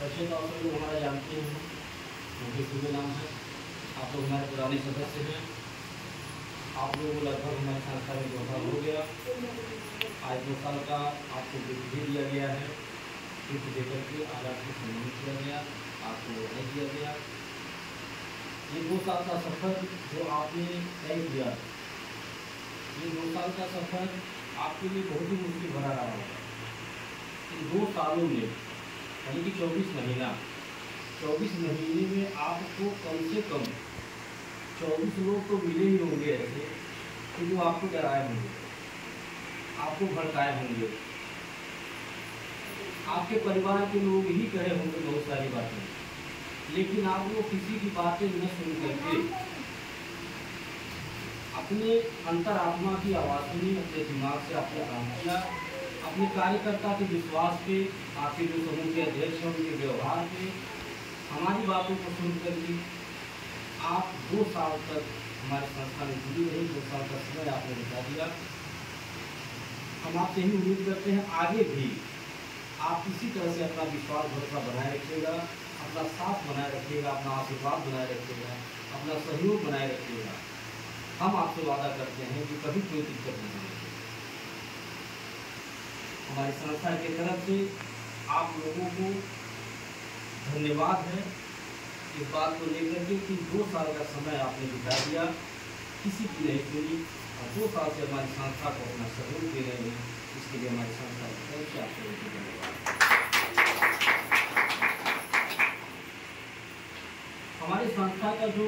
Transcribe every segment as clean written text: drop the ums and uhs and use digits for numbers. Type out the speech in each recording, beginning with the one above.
वैसे तो आप लोग हमारा जानते हैं, मुझे सूर्य नाम है। आप लोग हमारे पुराने सदस्य हैं। आप लोगों को लगभग हमारे संस्था में 2 साल हो गया। आज 2 साल का आपको गिफ्ट भी दिया गया है। गिफ्ट देकर के आज आपको सम्मानित किया गया, आपको बधाई दिया गया। ये 2 साल का सफ़र जो आपने तय किया, ये 2 साल का सफ़र आपके लिए बहुत ही मुश्किल भरा रहा होगा। इन 2 सालों में यानी कि 24 महीने में आपको कम से कम 24 लोग तो मिले ही होंगे ऐसे कि जो आपको डराए होंगे, आपको भड़काए होंगे, आपके परिवार के लोग ही कहे होंगे बहुत सारी बातें, लेकिन आप लोग किसी की बातें न सुन करके अपने अंतरात्मा की आवाज़ सुनी, अपने दिमाग से आपने काम किया, अपने कार्यकर्ता के विश्वास पे, आपके जो समूह के अध्यक्ष हैं उनके व्यवहार पे, हमारी बातों को सुन करके आप 2 साल तक हमारे संस्था में जुड़ी रही। 2 साल का समय आपने बिता दिया। हम आपसे ही उम्मीद करते हैं आगे भी आप इसी तरह से अपना विश्वास भरोसा बनाए रखिएगा, अपना साथ बनाए रखिएगा, अपना आशीर्वाद बनाए रखिएगा, अपना सहयोग बनाए रखिएगा। हम आपसे वादा करते हैं कि कभी कोई दिक्कत नहीं होगी। हमारी संस्था की तरफ से आप लोगों को धन्यवाद है इस बात को लेकर के कि 2 साल का समय आपने बिता दिया, किसी की नहीं सुनी और 2 साल से हमारी संस्था को अपना सहयोग दे रहे हैं। इसके लिए हमारी संस्था की तरफ से आप लोगों को धन्यवाद। हमारी संस्था का जो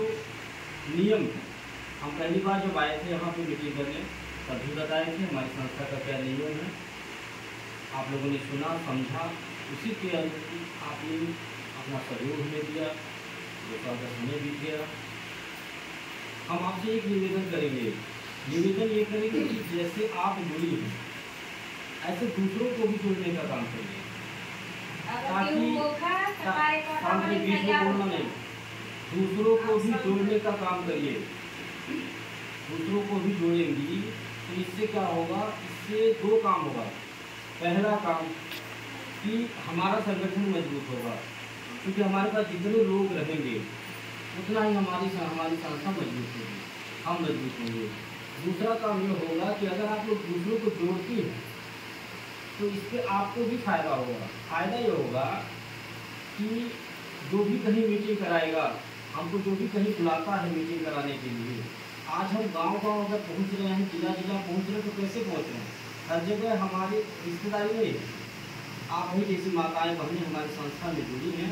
नियम है, हम पहली बार जब आए थे यहाँ पे मीटिंग करने तभी बताए थे हमारी संस्था का क्या नियम है। आप लोगों ने सुना, समझा, उसी के अनुरूप आपने अपना सहयोग हमें दिया। 2 साल का समय बीत गया। हम आपसे एक निवेदन करेंगे, निवेदन ये करेंगे कि जैसे आप जुड़ी हैं ऐसे दूसरों को भी जोड़ने का काम करिए, ताकि बीच में बोलना नहीं, दूसरों को भी जोड़ने का काम करिए। दूसरों को भी जोड़ेंगी तो इससे क्या होगा, इससे 2 काम होगा। पहला काम कि हमारा संगठन मजबूत होगा, क्योंकि हमारे पास जितने लोग रहेंगे उतना ही हमारी संस्था मजबूत होगी, हम मजबूत होंगे। दूसरा काम ये होगा कि अगर आप लोग दूसरों को जोड़ती हैं तो इससे आपको भी फायदा होगा। फायदा ये होगा कि जो भी कहीं मीटिंग कराएगा, हमको जो भी कहीं बुलाता है मीटिंग कराने के लिए, आज हम गांव-गांव अगर पहुंच रहे हैं, जिला-जिला पहुंच रहे हैं, तो कैसे पहुंच रहे हैं? हर जगह हमारी रिश्तेदारी नहीं है। आप ही जैसी माताएं बहनें हमारी संस्था में जुड़ी हैं,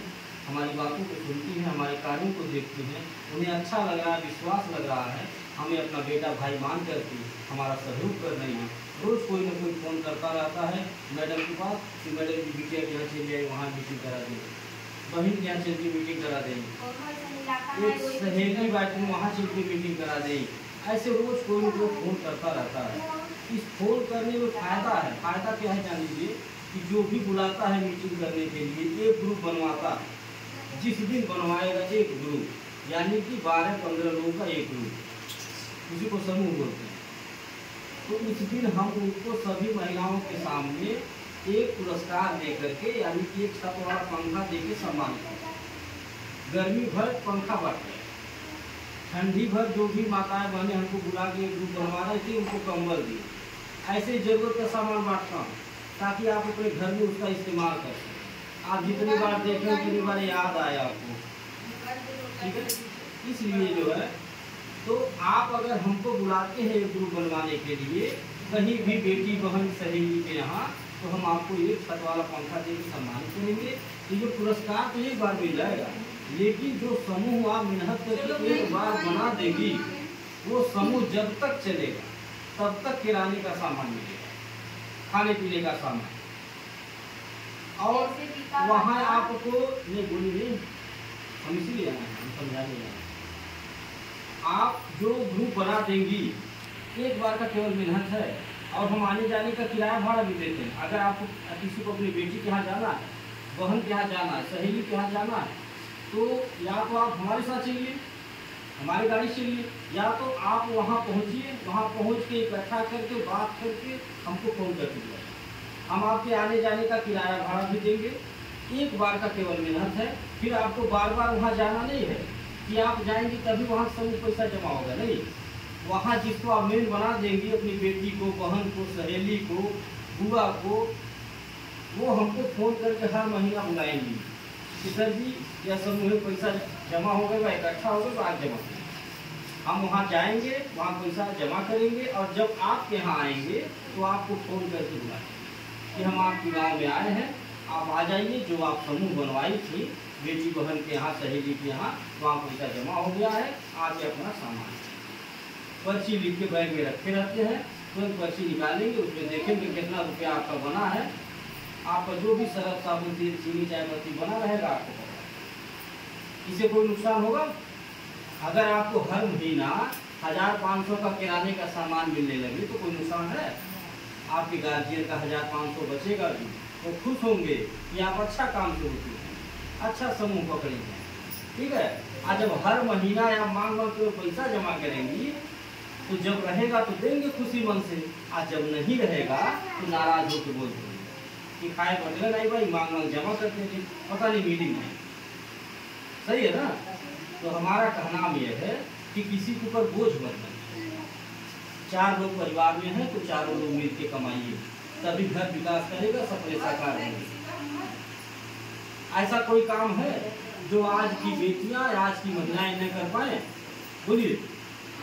हमारी बातों को सुनती हैं, हमारे कार्यों को देखती हैं, उन्हें अच्छा लग रहा है, विश्वास लग रहा है, हमें अपना बेटा भाई मान करके हमारा सहयोग कर रही हैं। रोज़ कोई ना कोई फ़ोन करता रहता है मैडम के पास कि मैडम की बिटिया के यहाँ चल जाए, वहाँ मीटिंग करा देंगे, बहन के यहाँ चल के मीटिंग करा देंगे, एक सहेली बैठने वहाँ चल के मीटिंग करा देंगे। ऐसे रोज़ कोई ना कोई फ़ोन करता रहता है। इस फ़ोन करने में फ़ायदा है। फ़ायदा क्या है जान लीजिए कि जो भी बुलाता है मीटिंग करने के लिए एक ग्रुप बनवाता है। जिस दिन बनवाएगा एक ग्रुप, यानी कि 12-15 लोगों का एक ग्रुप, उसी को समूह बोलते हैं। तो उस दिन हम उनको सभी महिलाओं के सामने एक पुरस्कार दे करके, यानी कि एक छत वाला पंखा दे के सम्मानित करते हैं। गर्मी भर पंखा बांटे, ठंडी भर जो भी माताएं बहनें हमको बुला के ग्रुप बनवा रही थी उनको कंबल दिए। ऐसे ज़रूरत का सामान बांटता हूँ ताकि आप अपने घर में उसका इस्तेमाल कर सकें। आप जितनी बार देखें उतनी बार याद आए आपको, ठीक है। इसलिए जो है, तो आप अगर हमको बुलाते हैं एक ग्रुप बनवाने के लिए कहीं भी बेटी बहन सहेली के यहाँ, तो हम आपको एक छत वाला पंखा देकर सम्मानित करेंगे। ये पुरस्कार तो एक बार मिल जाएगा, लेकिन जो समूह आप मेहनत करके एक बार बना देगी, वो समूह जब तक चलेगा तब तक किराने का सामान मिलेगा, खाने पीने का सामान, और वहाँ आपको नहीं बोलिए, हम इसीलिए आए हैं, हम समझाने आए। आप जो ग्रुप बना देंगी, एक बार का केवल मेहनत है, और हम आने जाने का किराया भाड़ा भी देते हैं। अगर आपको किसी को अपनी बेटी के यहाँ जाना है, बहन के यहाँ जाना है, सहेली के यहाँ जाना है, तो या तो आप हमारे साथ चलिए, हमारी गाड़ी चलिए, या तो आप वहाँ पहुँचिए, वहाँ पहुँच के इकट्ठा करके बात करके हमको फ़ोन कर दीजिए। हम आपके आने जाने का किराया भाड़ा भी देंगे, एक बार का केवल मेहनत है। फिर आपको बार बार वहाँ जाना नहीं है कि आप जाएंगे तभी वहाँ समूह पैसा जमा होगा, नहीं। वहाँ जिसको आप मेन बना देंगे, अपनी बेटी को, बहन को, सहेली को, बुआ को, वो हमको फ़ोन करके हर महीना बुलाएंगी कि सर जी यह समूह में पैसा जमा हो गया, इकट्ठा हो गया, आज जमा करें। हम वहाँ जाएंगे, वहाँ पैसा जमा करेंगे और जब आपके यहाँ आएंगे तो आपको फ़ोन करके बुलाएंगे कि हम आपके गाँव में आए हैं, आप आ जाइए। जो आप समूह बनवाई थी बेटी बहन के यहाँ, सहेली के यहाँ, वहाँ पैसा जमा हो गया है, आके अपना सामान पर्ची लिख के बैंक में रखे रहते हैं। तुरंत पर्ची निकालेंगे, उसमें देखेंगे कितना रुपया आपका बना है। आपका जो भी सरफ साबुन तेल चीनी चाय पत्ती बना रहेगा आपको पता। इससे कोई नुकसान होगा? अगर आपको हर महीना 1500 का किराने का सामान मिलने लगे तो कोई नुकसान है? आपके गार्जियन का 1500 बचेगा भी, वो खुश होंगे कि आप अच्छा काम शुरू किए हैं, अच्छा समूह पकड़ेंगे, ठीक है। आज जब हर महीना आप मांग के पैसा जमा करेंगी तो जब रहेगा तो देंगे खुशी मन से, आज जब नहीं रहेगा तो नाराज होकर बोल देंगे कि खाए बदले नहीं भाई, मांग जमा करते थे, पता नहीं मीटिंग नहीं। सही है ना? तो हमारा कहना यह है कि किसी के ऊपर बोझ मत बनिए। 4 लोग परिवार में हैं तो चारों लोग मिलकर कमाइए, तभी घर विकास करेगा, सपने साकार होंगे। ऐसा कोई काम है जो आज की बेटियां, आज की महिलाएं न कर पाए? बोलिए,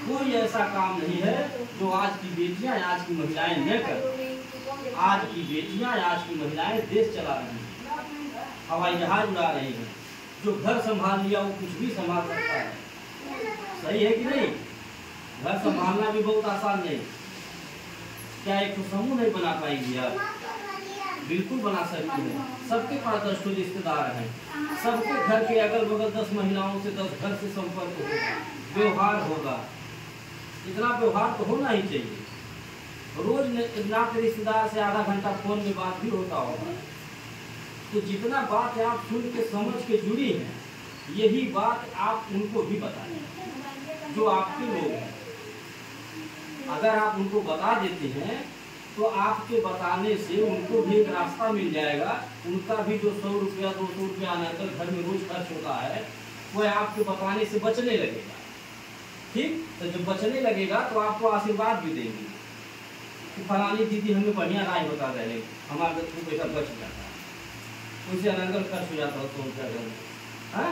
कोई ऐसा काम नहीं है जो आज की बेटियां, आज की महिलाएं न कर। आज की बेटियां, आज की महिलाएं देश चला रही हैं, हवाई जहाज उड़ा रही हैं। जो घर संभाल लिया वो कुछ भी संभाल सकता है। सही है कि नहीं? घर संभालना भी बहुत आसान नहीं। क्या एक तो समूह नहीं बना पाएंगी आप? बिल्कुल बना सकती है। सबके पास 10 रिश्तेदार हैं, सबके घर के अगल बगल 10 महिलाओं से 10 घर से संपर्क होगा, व्यवहार होगा। इतना व्यवहार तो होना ही चाहिए। रोज नाते रिश्तेदार से आधा घंटा फोन में बात भी होता होगा। तो जितना बात आप सुन के समझ के जुड़ी हैं, यही बात आप उनको भी बताएं जो आपके लोग हैं। अगर आप उनको बता देते हैं तो आपके बताने से उनको भी एक रास्ता मिल जाएगा। उनका भी जो 100 रुपया 200 रुपया अनाकर घर में रोज खर्च होता है, वह आपके बताने से बचने लगेगा। ठीक, तो जब बचने लगेगा तो आपको आशीर्वाद भी देंगे कि फलानी दीदी हमें बढ़िया राय बता रहे हैं, हमारा तो पैसा बच जाता है, उनसे अनंगल खर्च हो जाता है 100 रुपया।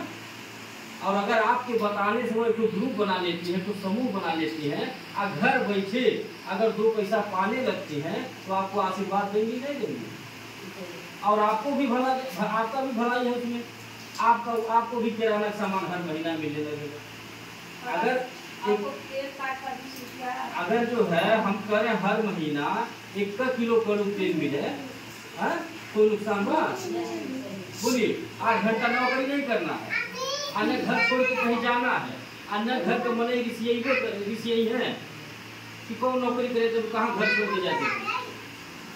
और अगर आपके बताने से वो एक ग्रुप बना लेती है, तो समूह बना लेती है, और घर बैठे अगर 2 पैसा पाने लगती हैं तो आपको आशीर्वाद देंगी, नहीं देंगी? और आपको भी भला, आपका भी भलाई है उसमें। आपको भी किराना सामान हर महीना मिलने लगेगा। अगर जो है हम करें हर महीना 1 किलो कड़ू तेल मिले, कोई नुकसान बा? बोलिए, 8 घंटा नौकरी नहीं करना है, अन्य घर छोड़ के कहीं जाना है, अन्य घर का मने यही है कि कौन नौकरी करे तो कहाँ घर छोड़ के जाते।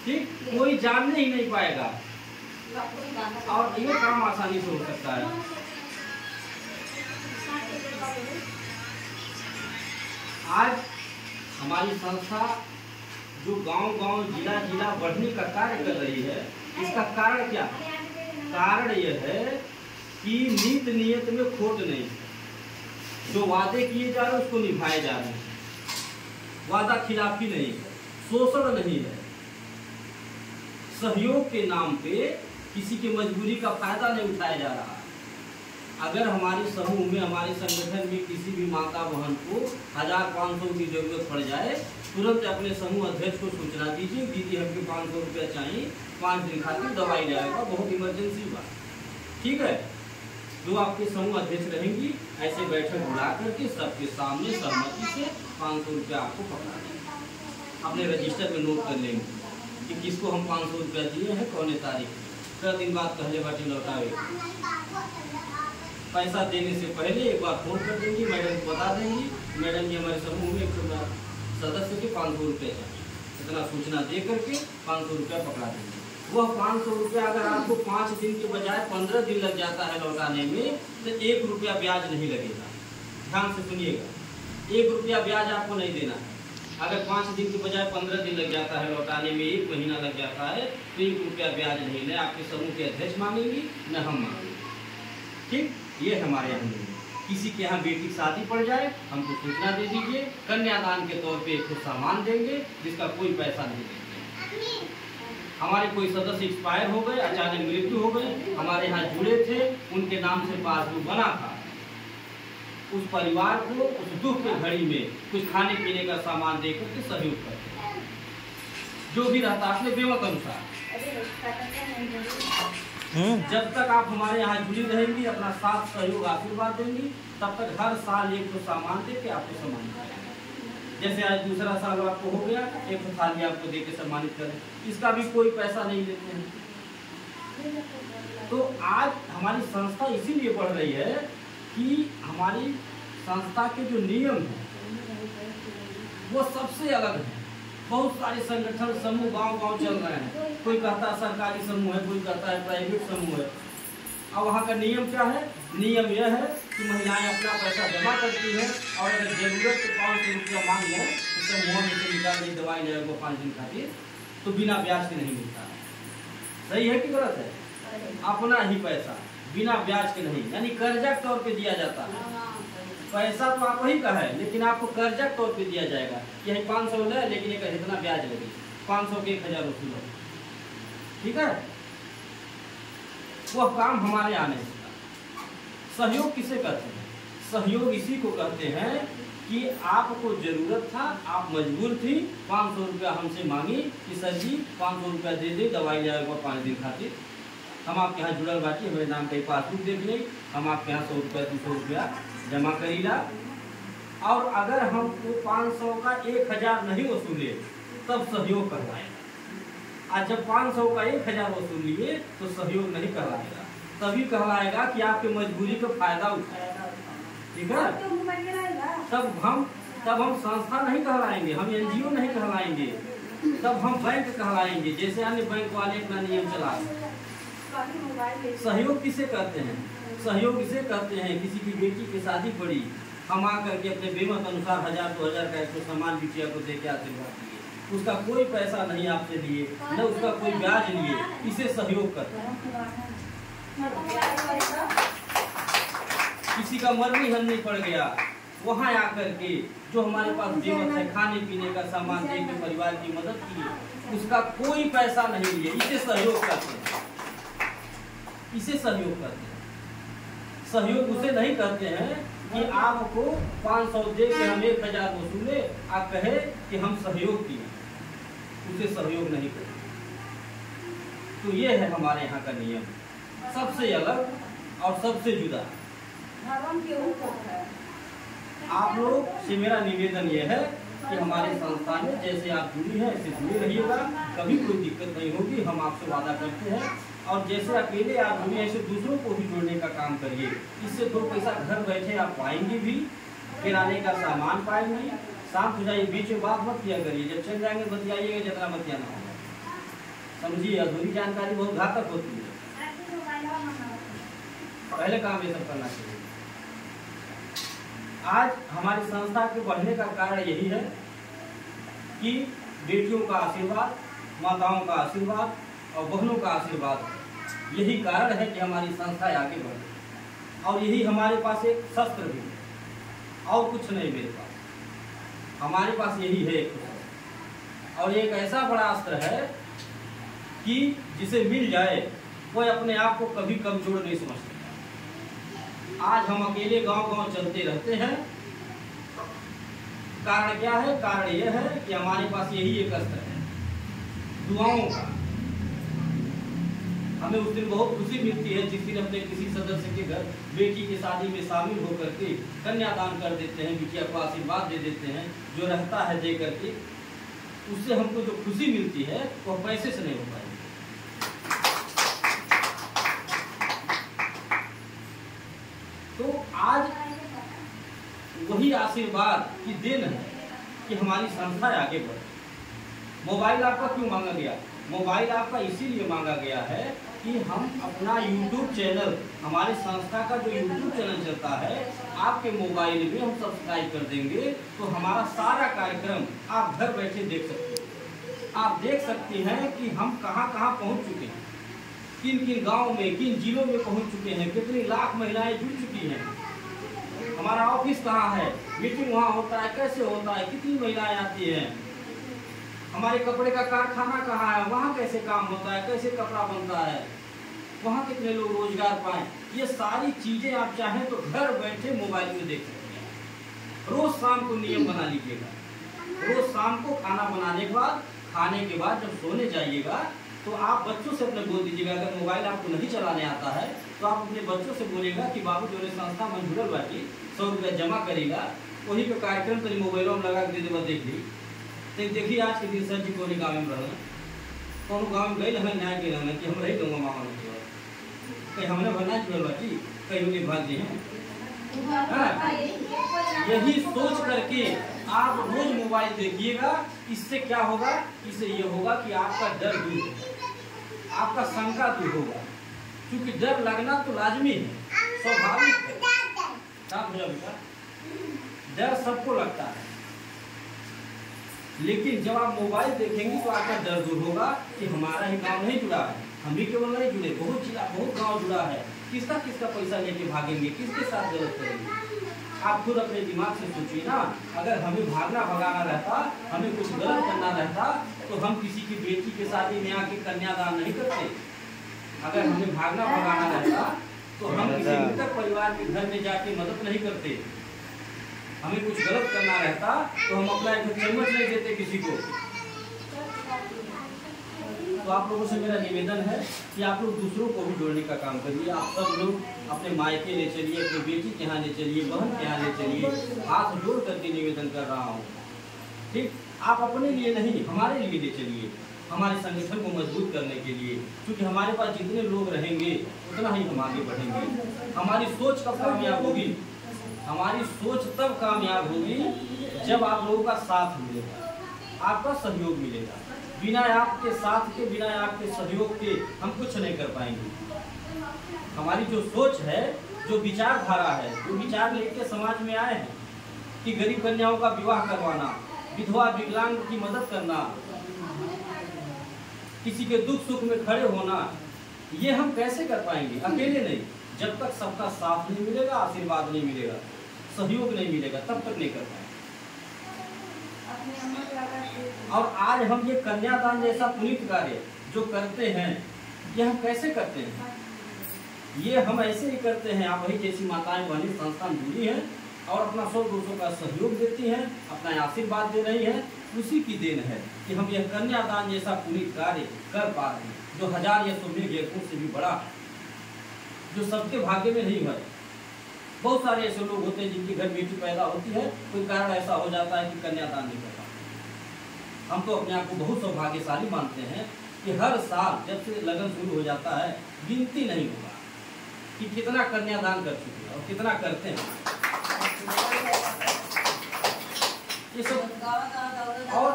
ठीक, कोई जानने ही नहीं पाएगा और ये काम आसानी से हो सकता है। आज हमारी संस्था जो गांव-गांव, जिला-जिला बढ़ने का कार्य कर रही है, इसका कारण क्या है? कारण यह है कि नीत नियत में खोट नहीं है। जो वादे किए जा रहे हैं उसको निभाए जा रहे हैं। वादा खिलाफी नहीं है, शोषण नहीं है, सहयोग के नाम पे किसी की मजबूरी का फायदा नहीं उठाया जा रहा है। अगर हमारे समूह में, हमारे संगठन में किसी भी माता बहन को 1500 की जरूरत पड़ जाए, तुरंत अपने समूह अध्यक्ष को सूचना दीजिए, दीदी हमको 500 रुपया चाहिए, 5 दिन खातिर दवाई जाएगा, बहुत इमरजेंसी बात। ठीक है, जो आपके समूह अध्यक्ष रहेंगी, ऐसे बैठक बुला करके सबके सामने सहमति से 500 रुपया आपको पकड़ा देंगे। अपने रजिस्टर में नोट कर लेंगे कि किसको हम 500 रुपया दिए हैं, कौन तारीख, क दिन बाद पहले बाटी लौटावे। पैसा देने से पहले एक बार फोन कर देंगी, मैडम को बता देंगी, मैडम जी हमारे समूह में एक सदस्य के 500 रुपये है, इतना सूचना दे करके 500 रुपया पकड़ा देंगे। वह 500 रुपया अगर आपको 5 दिन के बजाय 15 दिन लग जाता है लौटाने में, तो 1 रुपया ब्याज नहीं लगेगा। ध्यान से सुनिएगा, 1 रुपया ब्याज आपको नहीं देना है। अगर 5 दिन के बजाय 15 दिन लग जाता है लौटाने में, 1 महीना लग जाता है, तो 1 रुपया ब्याज नहीं, न आपके समूह के अध्यक्ष मांगेंगे न हम मांगेंगे। ठीक, ये हमारे यहाँ नहीं। किसी के यहाँ बेटी की शादी पड़ जाए, हमको सूचना दे दीजिए, कन्यादान के तौर पे कुछ सामान देंगे जिसका कोई पैसा नहीं देंगे। हमारे कोई सदस्य एक्सपायर हो गए, अचानक मृत्यु हो गए, हमारे यहाँ जुड़े थे, उनके नाम से पासबुक बना था, उस परिवार को उस दुख के घड़ी में कुछ खाने पीने का सामान देकर के सहयोग करते हैं, जो भी रहता है अपने बेमत अनुसार। जब तक आप हमारे यहाँ जुड़ी रहेंगी, अपना साथ सहयोग आशीर्वाद देंगी, तब तक हर साल एक तो सामान दे के आपको सम्मानित करेंगे। जैसे आज दूसरा साल आपको हो गया, एक थाली आपको दे के सम्मानित करें, इसका भी कोई पैसा नहीं लेते हैं। तो आज हमारी संस्था इसीलिए बढ़ रही है कि हमारी संस्था के जो नियम हैं वो सबसे अलग है। बहुत सारे संगठन समूह गांव-गांव चल रहे हैं, कोई कहता है सरकारी समूह है, कोई कहता है प्राइवेट समूह है। अब वहाँ का नियम क्या है? नियम यह है कि महिलाएं अपना पैसा जमा करती हैं और अगर जरूरत तो 500 रुपया मांग लें, तो समूह में से निकाल ली दवाई ले वो 5 दिन खातिर, तो बिना ब्याज के नहीं मिलता। सही है कि गलत है? अपना ही पैसा बिना ब्याज के नहीं, यानी कर्जा के तौर पे दिया जाता है। पैसा तो आप ही का है, लेकिन आपको कर्जा के तौर पे दिया जाएगा। यही 500 ले, लेकिन एक इतना ब्याज लगे, 500 के 1000 वसूल। ठीक है, वह काम हमारे आने से। सहयोग किसे कहते हैं? सहयोग इसी को कहते हैं कि आपको जरूरत था, आप मजबूर थी, 500 रुपया हमसे मांगी कि सर जी 500 रुपया दे दे, दवाई ले आएगा 5 दिन खातिर, हम आपके यहाँ जुड़ल बाटी, हमारे नाम का पासबुक देख लें, हम आपके यहाँ 100 रुपया 200 रुपया जमा करीला। और अगर हमको 500 का 1000 नहीं वसूले तब सहयोग करवाएगा। आज जब 500 का 1000 वसूल लिए तो सहयोग नहीं कहलाएगा, तभी कहलाएगा कि आपके मजबूरी का फायदा उठाएगा। ठीक है, तब हम संस्था नहीं कहलाएंगे, हम एनजीओ नहीं कहलाएंगे, तब हम बैंक कहलाएंगे, जैसे अन्य बैंक वाले अपना नियम चला। सहयोग किसे कहते हैं? सहयोग इसे कहते हैं किसी की बेटी की शादी पड़ी, हम आकर के अपने बेमत अनुसार 1000-2000 का एक सामान बिटिया को दे के आशीर्वाद दिए, उसका कोई पैसा नहीं आपसे लिए, न उसका कोई ब्याज लिए, इसे सहयोग करते हैं। किसी का मरनी हरनी पड़ गया, वहाँ आकर के जो हमारे पास बेमत है खाने पीने का सामान दे के परिवार की मदद की, उसका कोई पैसा नहीं लिए, इसे सहयोग करते हैं। इसे सहयोग करते हैं। सहयोग उसे नहीं करते हैं कि आपको 500 दे के हम 1000 वसूले, आप कहे कि हम सहयोग किए, उसे सहयोग नहीं करते। तो ये है हमारे यहाँ का नियम, सबसे अलग और सबसे जुदा। आप लोग से मेरा निवेदन ये है कि हमारे संस्था में जैसे आप जुड़ी हैं ऐसे जुड़े रहिएगा, कभी कोई दिक्कत नहीं होगी, हम आपसे वादा करते हैं। और जैसे अकेले आप जुड़े ऐसे दूसरों को भी जोड़ने का काम करिए, इससे 2 पैसा घर बैठे आप पाएंगे भी, किराने का सामान पाएंगे। शांत हो जाइए, बीच में बात मत किया करिए, जब चल जाएंगे बतियाइएगा, जितना बतियाना होगा। समझिए, अधूरी जानकारी बहुत घातक होती है, पहले काम ये सब करना चाहिए। आज हमारी संस्था के बढ़ने का कारण यही है कि बेटियों का आशीर्वाद, माताओं का आशीर्वाद और बहनों का आशीर्वाद, यही कारण है कि हमारी संस्था आगे बढ़े। और यही हमारे पास एक शस्त्र भी है, और कुछ नहीं मेरे पास, हमारे पास यही है एक। और एक ऐसा बड़ा अस्त्र है कि जिसे मिल जाए वह अपने आप को कभी कमजोर नहीं समझता। आज हम अकेले गांव-गांव चलते रहते हैं, कारण क्या है? कारण यह है कि हमारे पास यही एक अस्त्र है, दुआओं का। हमें उस दिन बहुत खुशी मिलती है जिस दिन अपने किसी सदस्य के घर बेटी की शादी में शामिल होकर के कन्यादान कर देते हैं, बिटिया को आशीर्वाद दे देते हैं, जो रहता है दे करके, उससे हमको जो खुशी मिलती है वह पैसे से नहीं हो पाएगी। तो आज वही आशीर्वाद की देन है कि हमारी संस्था आगे बढ़े। मोबाइल आपका क्यों मांगा गया? मोबाइल आपका इसीलिए मांगा गया है कि हम अपना YouTube चैनल, हमारे संस्था का जो YouTube चैनल चलता है, आपके मोबाइल में हम सब्सक्राइब कर देंगे तो हमारा सारा कार्यक्रम आप घर बैठे देख सकते हैं। आप देख सकते हैं कि हम कहां कहां पहुंच चुके हैं, किन किन गाँव में, किन जिलों में पहुंच चुके हैं, कितनी लाख महिलाएं जुड़ चुकी हैं, हमारा ऑफिस कहाँ है, मीटिंग वहाँ होता है, कैसे होता है, कितनी महिलाएं आती हैं, हमारे कपड़े का कारखाना कहाँ है, वहाँ कैसे काम होता है, कैसे कपड़ा बनता है, वहाँ कितने लोग रोजगार पाएं। ये सारी चीजें आप चाहें तो घर बैठे मोबाइल में देख सकते हैं। रोज शाम को नियम बना लीजिएगा, रोज शाम को खाना बनाने के बाद, खाने के बाद जब सोने जाइएगा तो आप बच्चों से अपने बोल दीजिएगा, अगर मोबाइल आपको नहीं चलाने आता है तो आप अपने बच्चों से बोलेगा कि बाबू जो संस्था में जुड़ल बाटी 100 रुपया जमा करेगा, वही पे कार्यक्रम तरी मोबाइल में लगा के दे देगा, देख ली। तो देखिए आज के दिन सर जी को गाँव में रहना, कौन गाँव में गई हमें न्याय के रहना कि हम रही दूंगा मामा कहीं हमने भरना जुड़ल बाटी, कहीं उन्हें भाग दी है। यही सोच करके आप रोज मोबाइल देखिएगा। इससे क्या होगा, इससे ये होगा कि आपका डर दूर होगा, आपका शंका दूर होगा, क्योंकि डर लगना तो लाजमी है, स्वाभाविक है। बेटा, डर सबको लगता है, लेकिन जब आप मोबाइल देखेंगे तो आपका डर दूर होगा कि हमारा ही गांव नहीं जुड़ा है, हम भी केवल नहीं जुड़े, बहुत जिला, बहुत गांव जुड़ा है, किसका किसका पैसा लेके भागेंगे, किसके साथ गलत करेंगे। आप खुद अपने दिमाग से सोचिए ना, अगर हमें भागना भगाना रहता, हमें कुछ गलत करना रहता तो हम किसी की बेटी के शादी में आके कन्यादान नहीं करते। अगर हमें भागना भगाना रहता तो हम किसी मृतक परिवार के घर में जाके मदद नहीं करते। हमें कुछ गलत करना रहता तो हम अपना एक चम्मच नहीं देते किसी को। तो आप लोगों से मेरा निवेदन है कि आप लोग दूसरों को भी जोड़ने का काम करिए। आप सब लोग अपने मायके ले चलिए, अपनी बेटी के यहाँ ले चलिए, बहन के यहाँ ले चलिए, हाथ जोड़ करके निवेदन कर रहा हूँ। ठीक, आप अपने लिए नहीं, हमारे लिए ले चलिए, हमारे संगठन को मजबूत करने के लिए, क्योंकि हमारे पास जितने लोग रहेंगे उतना ही हम आगे बढ़ेंगे। हमारी सोच कब कामयाब होगी, हमारी सोच तब कामयाब होगी जब आप लोगों का साथ मिलेगा, आपका सहयोग मिलेगा। बिना आपके साथ के, बिना आपके सहयोग के हम कुछ नहीं कर पाएंगे। हमारी जो सोच है, जो विचारधारा है, जो विचार लेके समाज में आए हैं कि गरीब कन्याओं का विवाह करवाना, विधवा विकलांग की मदद करना, किसी के दुख सुख में खड़े होना, ये हम कैसे कर पाएंगे अकेले नहीं। जब तक सबका साथ नहीं मिलेगा, आशीर्वाद नहीं मिलेगा, सहयोग नहीं मिलेगा, तब तक नहीं कर पाएंगे। और आज हम ये कन्यादान जैसा पुनीत कार्य जो करते हैं, ये हम कैसे करते हैं? ये हम ऐसे ही करते हैं। आप वही जैसी माताएं बहनें संस्थान जुड़ी हैं और अपना 100-200 का सहयोग देती हैं, अपना आशीर्वाद दे रही हैं, उसी की देन है कि हम यह कन्यादान जैसा पुनीत कार्य कर पा रहे हैं, जो 1000 या 100 यज्ञों से भी बड़ा है, जो सबके भाग्य में नहीं है। बहुत सारे ऐसे लोग होते हैं जिनके घर बेटी पैदा होती है, कोई कारण ऐसा हो जाता है कि कन्यादान नहीं कर पाते। हम तो अपने आप को बहुत सौभाग्यशाली मानते हैं कि हर साल जब से लगन शुरू हो जाता है, गिनती नहीं होगा कि कितना कन्यादान कर चुके हैं और कितना करते हैं। ये सब और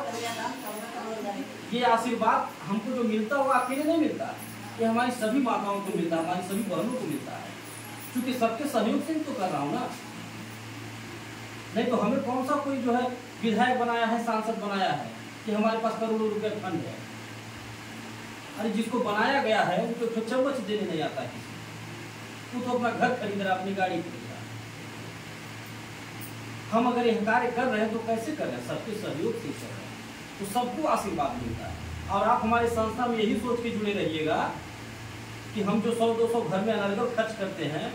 ये आशीर्वाद हमको जो मिलता हुआ अकेले नहीं मिलता, ये हमारी सभी माताओं को मिलता है, हमारी सभी बहनों को मिलता है, क्योंकि सबके सहयोग से ही तो कर रहा हूँ ना। नहीं तो हमें कौन सा कोई जो है विधायक बनाया है, सांसद बनाया है कि हमारे पास करोड़ों रुपए फंड है। अरे जिसको बनाया गया है उनको तो चम्मच देने नहीं आता है किसी, वो तो अपना घर खरीद रहा, अपनी गाड़ी खरीद रहा। हम अगर यह कार्य कर रहे हैं तो कैसे कर रहे हैं? सबके सहयोग से कर रहे हैं, तो सबको आशीर्वाद मिलता है। और आप हमारे संस्था में यही सोच के जुड़े रहिएगा कि हम जो 100-200 घर में अनर्गल खर्च करते हैं,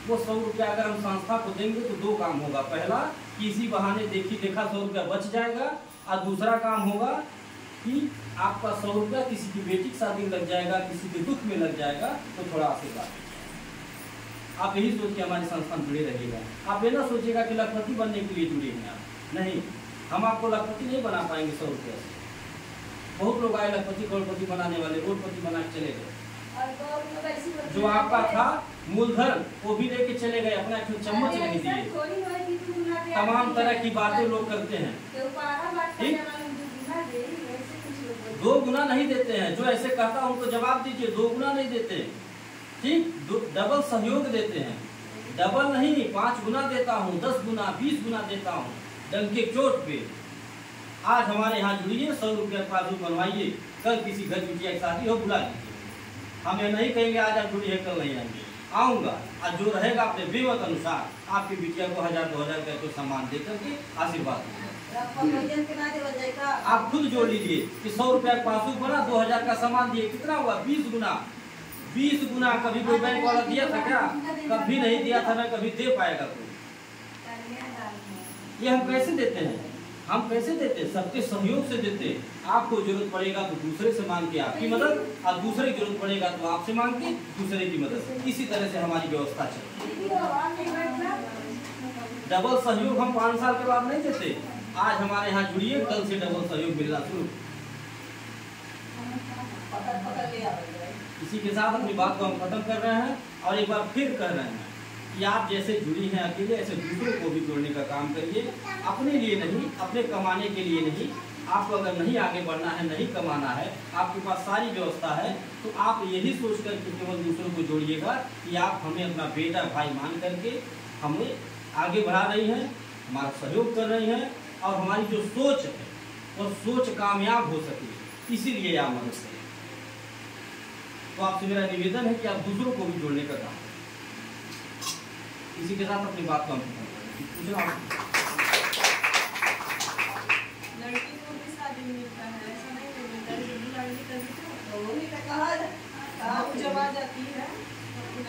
वो 100 रुपया अगर हम संस्था को देंगे तो 2 काम होगा। पहला कि इसी बहाने देखी देखा 100 रुपया बच जाएगा, और दूसरा काम होगा कि आपका 100 रुपया किसी की बेटी की शादी में लग जाएगा, किसी के दुख में लग जाएगा, तो थोड़ा आशीर्वाद। आप यही सोच के हमारे संस्थान जुड़े रहिएगा। आप ये ना सोचिएगा कि लखपति बनने के लिए जुड़े हैं आप, नहीं, हम आपको लखपति नहीं बना पाएंगे 100 रुपये से। बहुत लोग आए लखपति करोड़पति बनाने वाले, रोडपति बना के चले गए। जो आपका था मूलधन वो भी लेके चले गए, अपना एक चम्मच नहीं दिए। तमाम तरह की बातें लोग करते हैं। ठीक, 2 गुना नहीं देते हैं। जो ऐसे कहता हूं तो जवाब दीजिए, 2 गुना नहीं देते, ठीक, डबल सहयोग देते हैं। डबल नहीं, 5 गुना देता हूँ, 10 गुना, 20 गुना देता हूँ, डंके चोट पे। आज हमारे यहाँ जुड़िए, 100 रुपया पासबुक बनवाइए, कल किसी घर बिटिया की शादी हो बुला लीजिए। हम ये नहीं कहेंगे आज आप जुड़ी है कल नहीं आएंगे, आऊँगा। आज जो रहेगा अपने विवत अनुसार आपकी बिटिया को 1000-2000 का तो सामान दे करके आशीर्वाद दूंगा। आप खुद जोड़ लीजिए कि 100 रुपया पासबुक बना, 2000 का सामान दिए, कितना हुआ? 20 गुना। 20 गुना कभी कोई बैंक वाला दिया था क्या? कभी नहीं दिया था, ना कभी दे पाएगा कोई। ये हम कैसे देते हैं? हम कैसे देते हैं? सबके सहयोग से देते हैं। आपको जरूरत पड़ेगा तो दूसरे से मांग के आपकी मदद, और दूसरे की जरूरत पड़ेगा तो आपसे मांग के दूसरे की मदद। इसी तरह से हमारी व्यवस्था चलती है। डबल सहयोग हम 5 साल के बाद नहीं देते। आज हमारे यहाँ जुड़िए, कल से डबल सहयोग मिलना शुरू। इसी के साथ अपनी बात को हम खत्म कर रहे हैं और एक बार फिर कह रहे हैं कि आप जैसे जुड़ी हैं अकेले, ऐसे दूसरों को भी जोड़ने का काम करिए। अपने लिए नहीं, अपने कमाने के लिए नहीं। आपको अगर नहीं आगे बढ़ना है, नहीं कमाना है, आपके पास सारी व्यवस्था है, तो आप यही सोच कर के केवल दूसरों को जोड़िएगा कि आप हमें अपना बेटा भाई मान करके हमें आगे बढ़ा रही हैं, हमारा सहयोग कर रही हैं, और हमारी जो सोच है वो सोच कामयाब हो सके, इसीलिए आप मदद करें। तो आपसे मेरा निवेदन है कि आप दूसरों को भी जोड़ने का काम करें। इसी के साथ अपनी बात को हम पूछना, लड़की को भी शादी मिलता है, ऐसा नहीं मिलता है, लड़की तभी तो जब आ जाती है तो